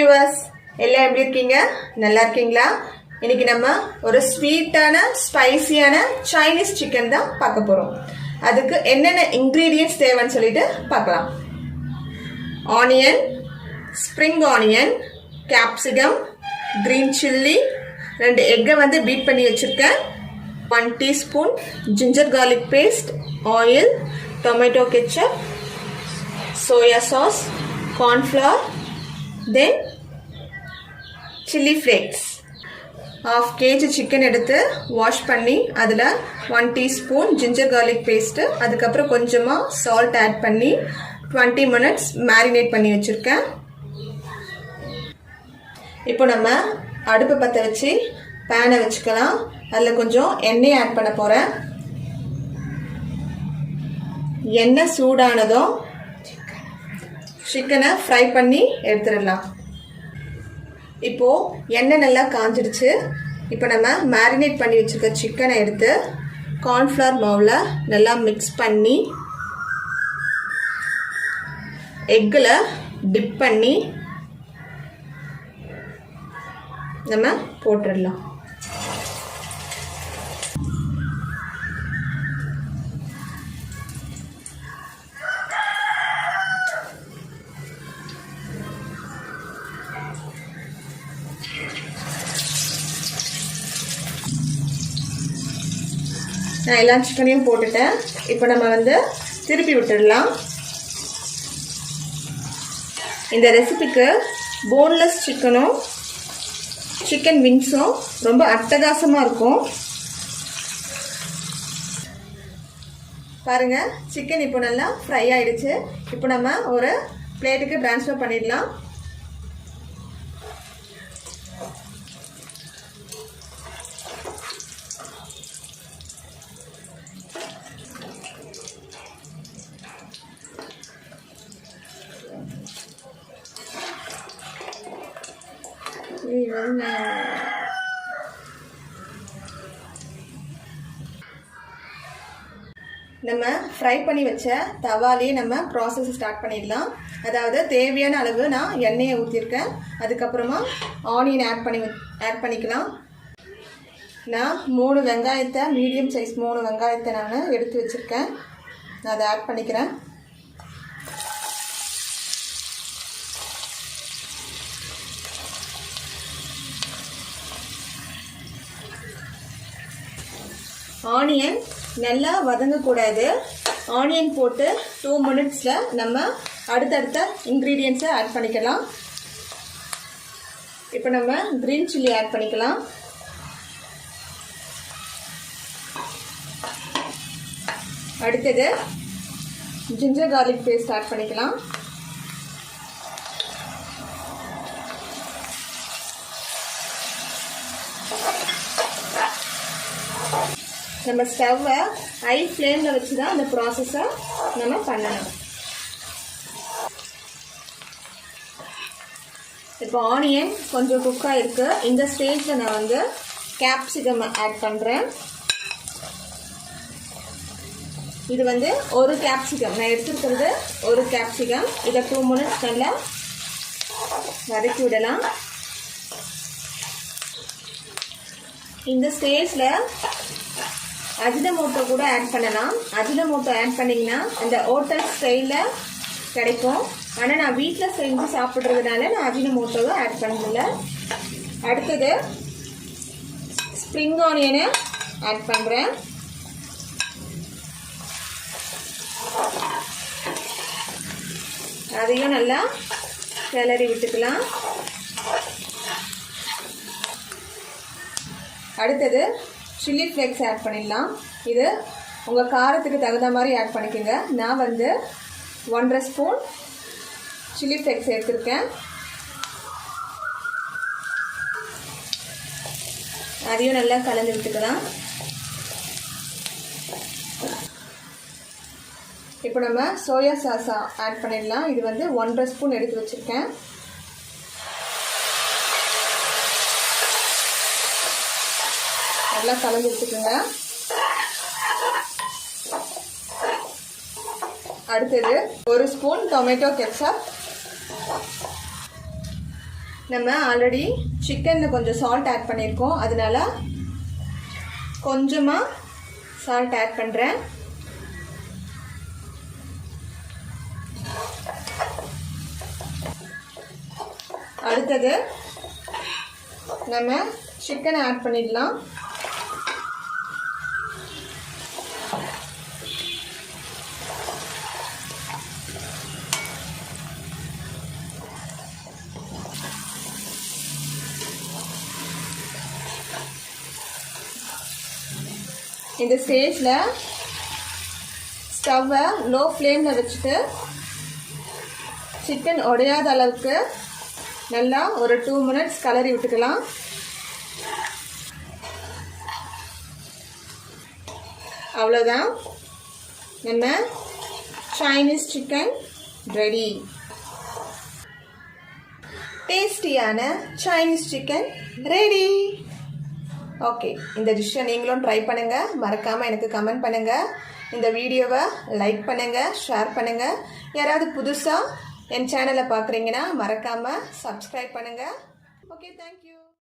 Viewers எல்லாம் எப்படி இருக்கீங்க? நல்லா இருக்கீங்களா? இன்னைக்கு நம்ம ஒரு ஸ்வீட்டான ஸ்பைசியான சைனீஸ் சிக்கன் தான் பார்க்க போறோம். அதுக்கு என்னென்ன இன்கிரீடியன்ட்ஸ் தேவைன்னு சொல்லிட்டு பார்க்கலாம். Onion, spring onion, capsicum, green chilli, 2 எக்கை வந்து பீட் பண்ணி வச்சிருக்கேன், 1 teaspoon ginger garlic paste, oil, tomato ketchup, soya sauce, cornflour, then chili flakes. 1/2 kg chicken எடுத்து வாஷ் பண்ணி அதில் 1 டீஸ்பூன் ஜிஞ்சர் கார்லிக் பேஸ்ட்டு, அதுக்கப்புறம் கொஞ்சமாக சால்ட் ஆட் பண்ணி 20 minutes மேரினேட் பண்ணி வச்சுருக்கேன். இப்போ நம்ம அடுப்பு பற்ற வச்சு பேனை வச்சுக்கலாம். அதில் கொஞ்சம் எண்ணெய் ஆட் பண்ண போகிறேன். எண்ணெய் சூடானதும் சிக்கனை ஃப்ரை பண்ணி எடுத்துடலாம். இப்போது எண்ணெய் நல்லா காஞ்சிடுச்சு. இப்போ நம்ம மேரினேட் பண்ணி வச்சுருக்க சிக்கனை எடுத்து கார்ன்ஃப்ளவர் மாவில் நல்லா மிக்ஸ் பண்ணி எக்கில் டிப் பண்ணி நம்ம போட்டுடலாம். நான் எல்லா சிக்கனையும் போட்டுட்டேன். இப்போ நம்ம வந்து திருப்பி விட்டுடலாம். இந்த ரெசிபிக்கு போன்லெஸ் சிக்கனும் சிக்கன் விங்ஸும் ரொம்ப அட்டகாசமாக இருக்கும். பாருங்கள், சிக்கன் இப்போ நல்லா ஃப்ரை ஆகிடுச்சு. இப்போ நம்ம ஒரு பிளேட்டுக்கு ட்ரான்ஸ்ஃபர் பண்ணிடலாம். நம்ம ஃப்ரை பண்ணி வச்ச தவாலேயே நம்ம ப்ராசஸ் ஸ்டார்ட் பண்ணிடலாம். அதாவது தேவையான அளவு நான் எண்ணெயை ஊற்றிருக்கேன். அதுக்கப்புறமா ஆனியன் ஆட் பண்ணிக்கலாம். நான் 3 வெங்காயத்தை, மீடியம் சைஸ் 3 வெங்காயத்தை நான் எடுத்து வச்சுருக்கேன். நான் அதை ஆட் பண்ணிக்கிறேன். ஆனியன் நல்லா வதங்கக்கூடாது. ஆனியன் போட்டு 2 minutesல நம்ம அடுத்தடுத்த இன்க்ரீடியன்ஸை ஆட் பண்ணிக்கலாம். இப்போ நம்ம கிரீன் சில்லி ஆட் பண்ணிக்கலாம். அடுத்தது ஜிஞ்சர் கார்லிக் பேஸ்ட் ஆட் பண்ணிக்கலாம். நம்ம ஸ்டவ்வை ஹை ஃப்ளேமில் வச்சு தான் அந்த ப்ராசஸை நம்ம பண்ணணும். இப்போ ஆனியன் கொஞ்சம் குக் ஆகிருக்கு. இந்த ஸ்டேஜில் நான் வந்து கேப்சிகம் ஆட் பண்ணுறேன். இது வந்து ஒரு கேப்சிகம் நான் எடுத்துருக்கிறது, ஒரு கேப்சிகம். இதை 2 minutes நல்லா வதக்கி விடலாம். இந்த ஸ்டேஜில் அஜினமோட்டோ கூட ஆட் பண்ணலாம். அஜினமோட்டோ ஆட் பண்ணிங்கன்னா அந்த ஹோட்டல் ஸ்டைலில் கிடைக்கும். ஆனால் நான் வீட்டில் செஞ்சு சாப்பிட்றதுனால நான் அஜினமோட்டோவை ஆட் பண்ணல. அடுத்தது ஸ்ப்ரிங் ஆனியனை ஆட் பண்ணுறேன். அதையும் நல்லா கிளறி விட்டுக்கலாம். அடுத்தது சில்லி ஃப்ளேக்ஸ் ஆட் பண்ணிடலாம். இது உங்கள் காரத்துக்கு தகுந்த மாதிரி ஆட் பண்ணிக்கோங்க. நான் வந்து 1.5 ஸ்பூன் சில்லி ஃப்ளேக்ஸ் எடுத்துருக்கேன். அதையும் நல்லா கலந்து விட்டுக்கலாம். இப்போ நம்ம சோயா சாஸா ஆட் பண்ணிடலாம். இது வந்து 1.5 ஸ்பூன் எடுத்து வச்சுருக்கேன். நல்லா கலந்து விட்டுக்குங்க. அடுத்தது 1 ஸ்பூன் டொமேட்டோ கெச்சப், நம்ம ஆல்ரெடி சிக்கனில் கொஞ்சம் சால்ட் ஆட் பண்ணியிருக்கோம், அதனால கொஞ்சமாக சால்ட் ஆட் பண்ணுறேன். அடுத்தது நம்ம சிக்கனை ஆட் பண்ணிடலாம். இந்த ஸ்டேஜில் ஸ்டவ்வை லோ ஃப்ளேமில் வச்சுட்டு சிக்கன் உடையாத அளவுக்கு நல்லா ஒரு 2 மினிட்ஸ் கலரி விட்டுக்கலாம். அவ்வளோதான், நம்ம சைனீஸ் சிக்கன் ரெடி. டேஸ்டியான சைனீஸ் சிக்கன் ரெடி. ஓகே, இந்த டிஷ்ஷை நீங்களும் ட்ரை பண்ணுங்கள். மறக்காமல் எனக்கு கமெண்ட் பண்ணுங்கள். இந்த வீடியோவை லைக் பண்ணுங்கள், ஷேர் பண்ணுங்கள். யாராவது புதுசாக என் சேனலை பார்க்குறீங்கன்னா மறக்காமல் சப்ஸ்கிரைப் பண்ணுங்கள். Okay, thank you.